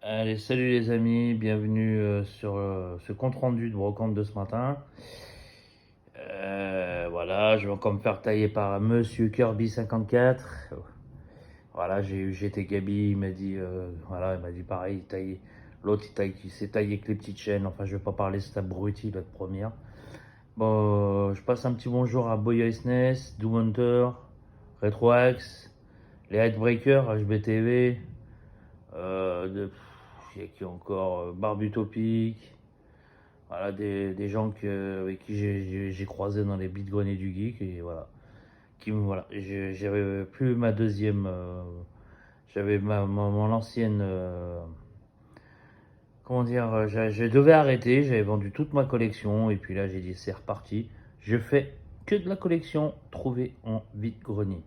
Allez, salut les amis, bienvenue sur ce compte rendu de brocante de ce matin. Voilà, je vais encore me faire tailler par Monsieur Kirby 54. Voilà, j'ai eu GT Gabi, il m'a dit, voilà, il m'a dit pareil, l'autre il s'est taillé avec les petites chaînes. Enfin, je vais pas parler, c'est abruti l'autre première. Bon, je passe un petit bonjour à Boy Ice Nest, Do Hunter, Retroax, les Headbreakers, HBTV. Il y a qui encore Barbutopic, voilà, des gens avec qui j'ai croisé dans les bits-greniers du geek, et voilà. Voilà. J'avais plus ma deuxième. J'avais mon ancienne. Comment dire, je devais arrêter, j'avais vendu toute ma collection, et puis là j'ai dit c'est reparti. Je fais que de la collection trouvée en vide-grenier.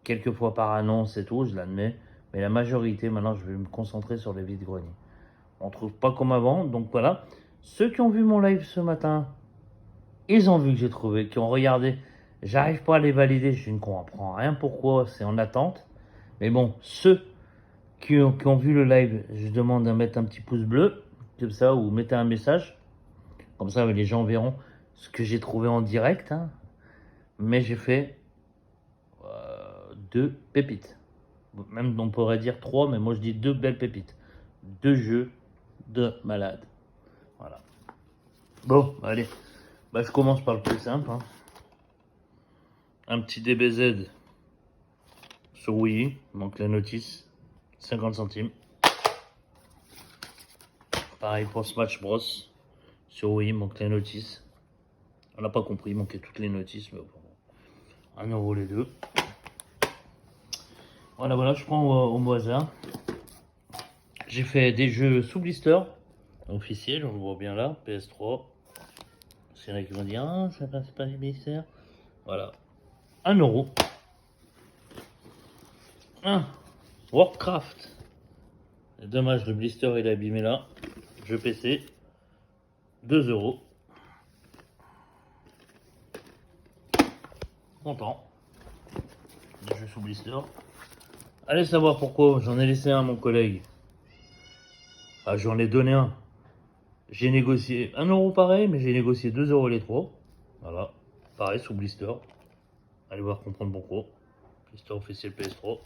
Quelques fois par annonce et tout, je l'admets, mais la majorité maintenant je vais me concentrer sur les vides-greniers. On ne trouve pas comme avant, donc voilà. Ceux qui ont vu mon live ce matin, ils ont vu que j'ai trouvé, qui ont regardé. J'arrive pas à les valider, je ne comprends rien pourquoi, c'est en attente. Mais bon, ceux qui ont vu le live, je demande de mettre un petit pouce bleu, comme ça, ou mettez un message. Comme ça, les gens verront ce que j'ai trouvé en direct, hein. Mais j'ai fait 2 pépites. Même on pourrait dire 3, mais moi je dis 2 belles pépites. 2 jeux de malade. Voilà. Bon, allez. Bah, je commence par le plus simple, hein. Un petit DBZ sur Wii, donc la notice, 50 centimes. Pareil pour Smash Bros. Sur Wii, manque la notice. On n'a pas compris, il manquait toutes les notices, mais bon. 1 € les deux. Voilà, je prends au hasard. J'ai fait des jeux sous blister, officiels, on le voit bien là, PS3. C'est là qui vont dire, ah, ça passe pas les blister. Voilà. 1 €. Warcraft. Dommage, le blister il est abîmé là. Jeu PC. 2 €. Content. Des jeux sous blister. Allez savoir pourquoi. J'en ai laissé un à mon collègue. Ah, j'en ai donné un. J'ai négocié 1 € pareil, mais j'ai négocié 2 € les trois. Voilà. Pareil, sous blister. Allez voir comprendre pourquoi. Blister officiel PS3.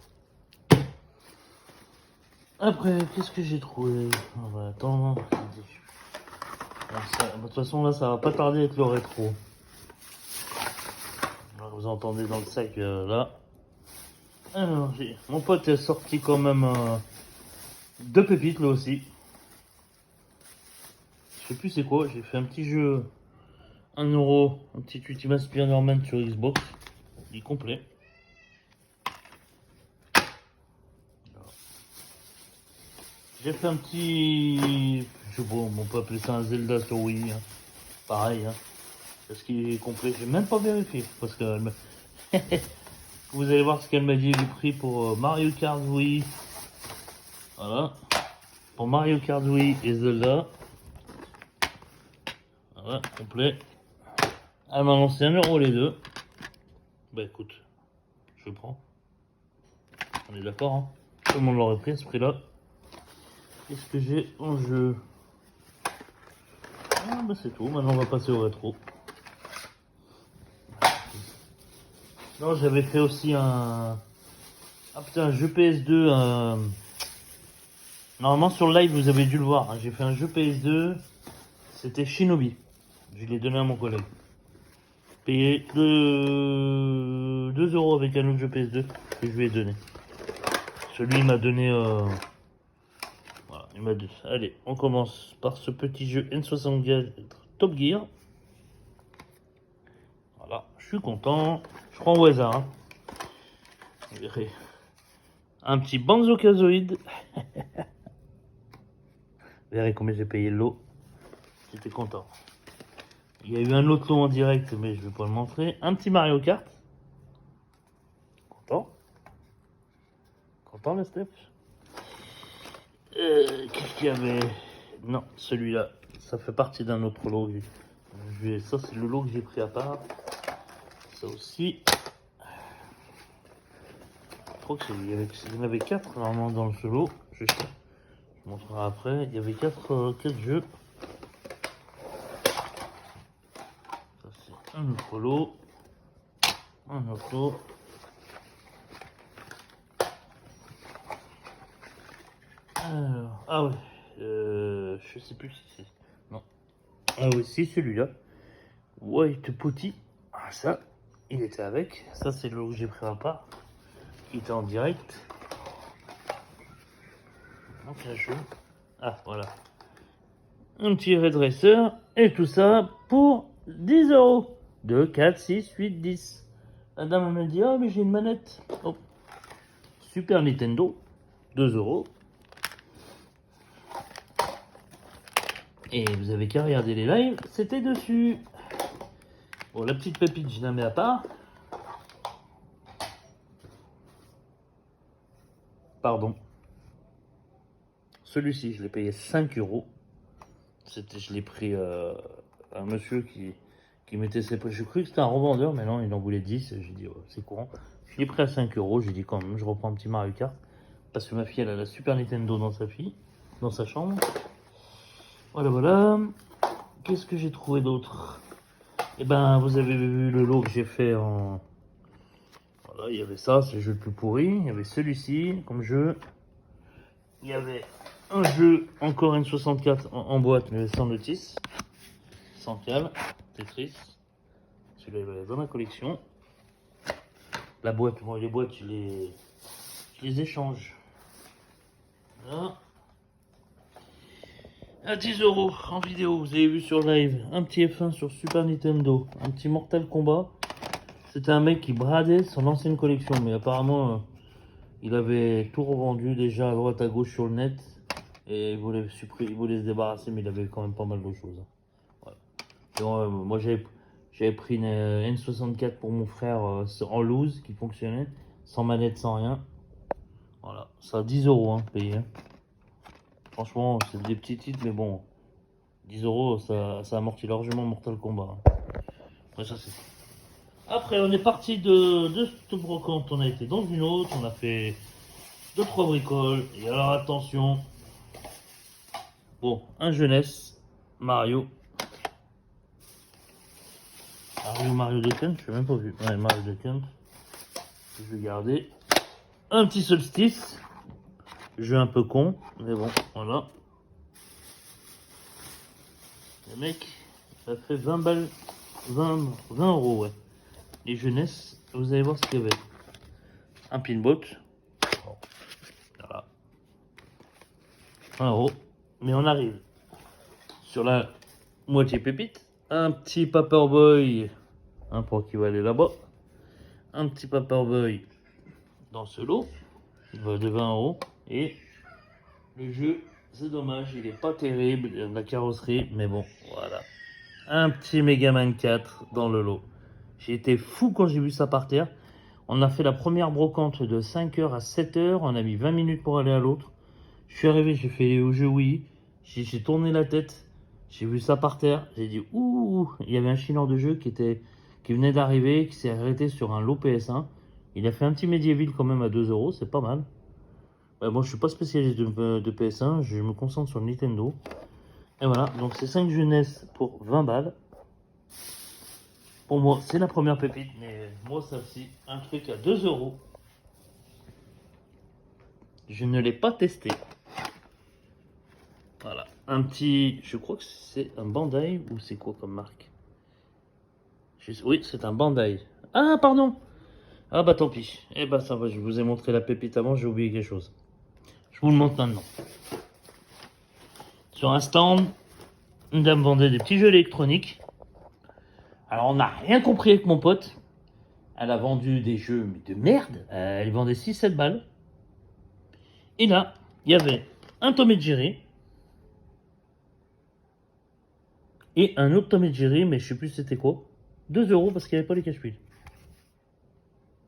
Après, qu'est-ce que j'ai trouvé? Attends. De toute façon, là, ça va pas tarder avec le rétro. Alors, vous entendez dans le sac, là. Alors, mon pote a sorti quand même 2 pépites, là aussi. Je sais plus c'est quoi. J'ai fait un petit jeu 1 €, un petit Ultimate Spider-Man sur Xbox. Il est complet. J'ai fait un petit. Je sais pas, on peut appeler ça un Zelda sur Wii, hein. Pareil, hein. Parce qu'il est complet. J'ai même pas vérifié. Parce que vous allez voir ce qu'elle m'a dit du prix pour Mario Kart Wii. Voilà. Pour Mario Kart Wii et Zelda. Voilà, complet. Elle m'a lancé 1 € les deux. Bah écoute, je prends. On est d'accord, hein. Tout le monde l'aurait pris à ce prix-là. Qu'est-ce que j'ai en jeu? Ah bah c'est tout, maintenant on va passer au rétro. Non, j'avais fait aussi un... Ah putain, un jeu PS2. Normalement sur le live vous avez dû le voir, hein. J'ai fait un jeu PS2. C'était Shinobi. Je l'ai donné à mon collègue. Payé 2 € avec un autre jeu PS2 que je lui ai donné. Celui il m'a donné... Voilà, il m'a dit. Allez, on commence par ce petit jeu N64 Top Gear. Voilà, je suis content. Je prends au hasard, hein. Vous verrez. Un petit Banjo-Kazooie. Vous verrez combien j'ai payé le lot. J'étais content. Il y a eu un autre lot en direct, mais je vais pas le montrer. Un petit Mario Kart. Content. Content, le Steph. Qu'est-ce qu'il y avait? Non, celui-là, ça fait partie d'un autre lot. Ça, c'est le lot que j'ai pris à part. Ça aussi. Je crois qu'il y en avait 4 normalement dans ce lot. Je Je vous montrerai après. Il y avait 4 jeux. Ça, c'est un autre lot. Un autre lot. Alors, ah ouais. Je sais plus si c'est. Non. Ah oui, c'est celui-là. White Putty. Ah, ça, il était avec. Ça, c'est le lot que j'ai pris à part. Il était en direct. Donc là, ah, voilà. Un petit redresseur. Et tout ça pour 10 euros. 2, 4, 6, 8, 10. La dame me dit, ah, mais j'ai une manette. Oh. Super Nintendo. 2 euros. Et vous avez qu'à regarder les lives, c'était dessus. Bon, la petite pépite, je la mets à part. Pardon. Celui-ci, je l'ai payé 5 euros. Je l'ai pris un monsieur qui mettait ses prix. Je cru que c'était un revendeur, mais non, il en voulait 10. J'ai dit, oh, c'est courant. Je l'ai pris à 5 euros. J'ai dit, quand même, je reprends un petit Mario Kart. Parce que ma fille, elle a la Super Nintendo dans sa chambre. Voilà, voilà. Qu'est-ce que j'ai trouvé d'autre? Eh ben, vous avez vu le lot que j'ai fait en... Voilà, il y avait ça, c'est le jeu le plus pourri. Il y avait celui-ci comme jeu. Il y avait un jeu, encore N64 en boîte, mais sans notice. Sans cale, Tetris. Celui-là, il va être dans ma collection. La boîte, moi, les boîtes, je les échange. Voilà. À 10 euros en vidéo, vous avez vu sur live, un petit F1 sur Super Nintendo, un petit Mortal Kombat. C'était un mec qui bradait son ancienne collection, mais apparemment il avait tout revendu déjà à droite à gauche sur le net et il voulait se débarrasser, mais il avait quand même pas mal de choses. Voilà. Donc, moi j'avais pris une N64 pour mon frère en loose qui fonctionnait, sans manette, sans rien. Voilà, ça a 10 euros hein, payé. Hein. Franchement, c'est des petits titres, mais bon, 10 euros, ça amortit largement Mortal Kombat. Après, ça, c'est... Après, on est parti de cette brocante, on a été dans une autre, on a fait 2-3 bricoles. Et alors, attention, bon, un jeunesse, Mario. Mario de Kent, je l'ai même pas vu. Ouais, Mario de Kent, je vais garder. Un petit solstice, jeu un peu con, mais bon, voilà. Le mec, ça fait 20 balles, 20 euros, ouais. Les jeunesses, vous allez voir ce qu'il y avait. Un pinbot. Voilà. 1 euro. Mais on arrive sur la moitié pépite. Un petit Paperboy. Un pour qui va aller là-bas. Un petit Paperboy dans ce lot. Il va de 20 euros. Et le jeu, c'est dommage, il est pas terrible. Il y a de la carrosserie, mais bon, voilà. Un petit Megaman 4 dans le lot. J'ai été fou quand j'ai vu ça par terre. On a fait la première brocante de 5h à 7h. On a mis 20 minutes pour aller à l'autre. Je suis arrivé, j'ai fait au jeu Wii. J'ai tourné la tête. J'ai vu ça par terre. J'ai dit ouh. Il y avait un chineur de jeu qui venait d'arriver, qui s'est arrêté sur un lot PS1. Il a fait un petit Medieval quand même à 2 euros. C'est pas mal. Moi, je suis pas spécialiste de PS1. Je me concentre sur le Nintendo. Et voilà. Donc, c'est 5 jeunesses pour 20 balles. Pour moi, c'est la première pépite, mais moi, celle-ci, un truc à 2 euros. Je ne l'ai pas testé. Voilà. Un petit, je crois que c'est un Bandai ou c'est quoi comme marque? Oui, c'est un Bandai. Ah, pardon. Ah bah tant pis. Eh bah ça va, je vous ai montré la pépite avant, j'ai oublié quelque chose. Je vous le montre maintenant. Sur un stand, une dame vendait des petits jeux électroniques. Alors on n'a rien compris avec mon pote. Elle a vendu des jeux mais de merde. Elle vendait 6-7 balles. Et là, il y avait un Tom et Jerry. Et un autre Tom et Jerry, mais je sais plus c'était quoi. 2 euros parce qu'il n'y avait pas les cache-piles.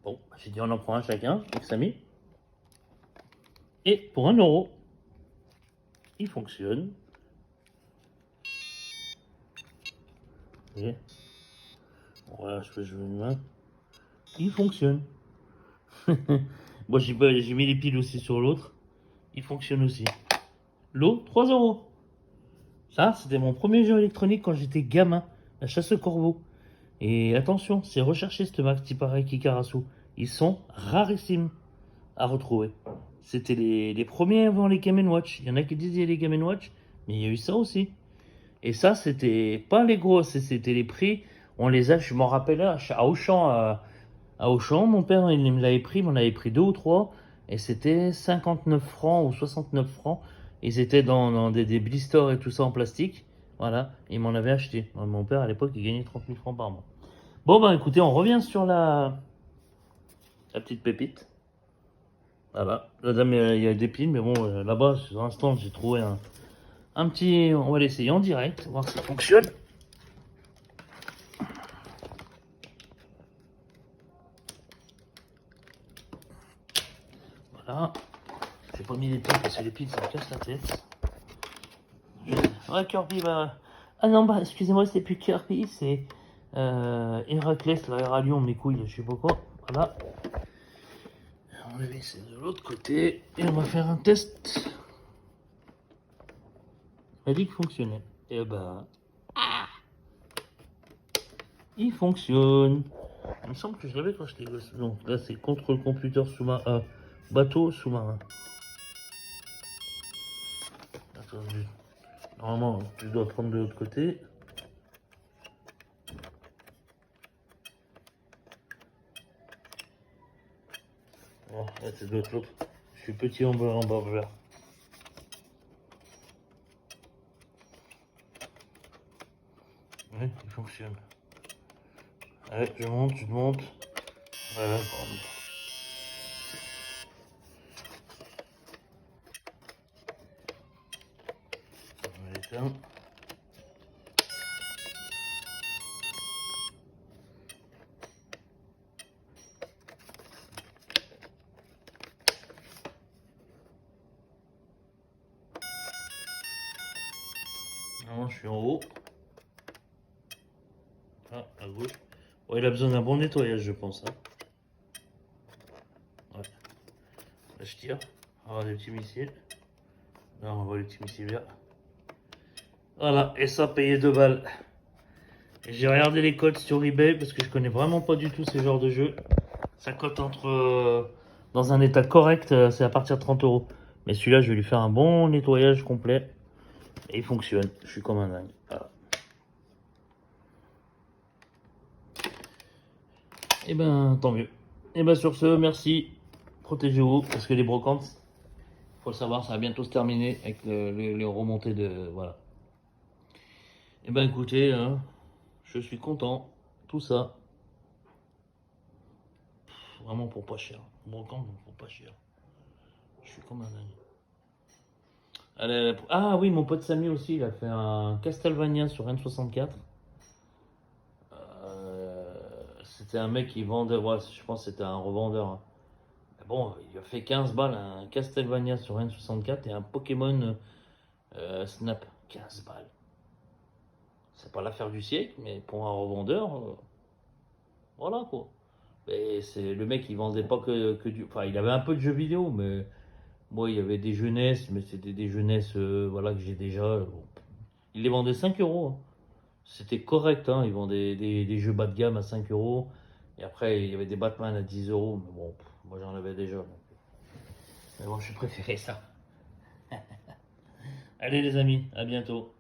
Bon, j'ai dit on en prend un chacun, avec Samy. Et pour 1 euro, il fonctionne. Vous voyez, voilà, je peux jouer une main. Il fonctionne. Moi j'ai mis les piles aussi sur l'autre. Il fonctionne aussi. L'eau, 3 euros. Ça, c'était mon premier jeu électronique quand j'étais gamin, la chasse au corbeau. Et attention, c'est recherché cette marque pareil Kikarasu. Ils sont rarissimes à retrouver. C'était les premiers avant les Game Watch. Il y en a qui disaient les Game Watch, mais il y a eu ça aussi. Et ça, c'était pas les grosses, c'était les prix. On les a, je m'en rappelle, à Auchan, à Auchan, mon père, il me l'avait pris, il m'en avait pris 2 ou 3, et c'était 59 francs ou 69 francs. Ils étaient dans des blisters et tout ça en plastique. Voilà, il m'en avait acheté. Mon père, à l'époque, il gagnait 30 000 francs par mois. Bon, bah écoutez, on revient sur la petite pépite. Voilà, la dame, il y a des piles, mais bon, là-bas, sur l'instant, j'ai trouvé un petit. On va l'essayer en direct, voir si ça fonctionne. Voilà. J'ai pas mis les piles parce que les piles ça me casse la tête. Ouais, Kirby va. Ah non, bah excusez-moi, c'est plus Kirby, c'est Héraclès, la Héralion, mes couilles, je sais pas quoi. Voilà. On va laisser de l'autre côté et on va faire un test. Elle dit qu'il fonctionnait. Et bah. Il fonctionne. Il me semble que je l'avais quand j'étais gosse. Donc là, c'est contrôle computer sous-marin. Bateau sous-marin. Attends, normalement, tu dois prendre de l'autre côté. Oh, là, c'est de l'autre. Je suis petit en barbeur. Oui, il fonctionne. Allez, je monte, tu te montes. Voilà, on l'éteint. Non, je suis en haut. Ah, à gauche. Ouais, il a besoin d'un bon nettoyage, je pense. Hein. Ouais. Là, je tire. On va avoir des petits missiles. Là, on voit les petits missiles verts. Voilà, et ça payait 2 balles. J'ai regardé les codes sur eBay parce que je connais vraiment pas du tout ces genres de jeux. Ça cote entre. Dans un état correct, c'est à partir de 30 euros. Mais celui-là, je vais lui faire un bon nettoyage complet. Et il fonctionne. Je suis comme un dingue. Voilà. Et ben, tant mieux. Et ben, sur ce, merci. Protégez-vous parce que les brocantes, faut le savoir, ça va bientôt se terminer avec les remontées de. Voilà. Et ben, écoutez, hein, je suis content. Tout ça. Vraiment pour pas cher. Brocante, pour pas cher. Je suis comme un dingue. Ah oui, mon pote Samy aussi, il a fait un Castlevania sur N64. C'était un mec qui vendait, ouais, je pense que c'était un revendeur. Hein. Mais bon, il a fait 15 balles un Castlevania sur N64 et un Pokémon Snap. 15 balles. C'est pas l'affaire du siècle, mais pour un revendeur, voilà quoi. Et c'est le mec, il vendait pas que du. Enfin, il avait un peu de jeux vidéo, mais moi, il y avait des jeunesses, mais c'était des jeunesses voilà, que j'ai déjà. Bon. Il les vendait 5 euros. Hein. C'était correct, hein. Ils vendaient des jeux bas de gamme à 5 euros. Et après, il y avait des Batman à 10 euros. Mais bon, moi j'en avais déjà. Donc. Mais bon, je préférais ça. Allez les amis, à bientôt.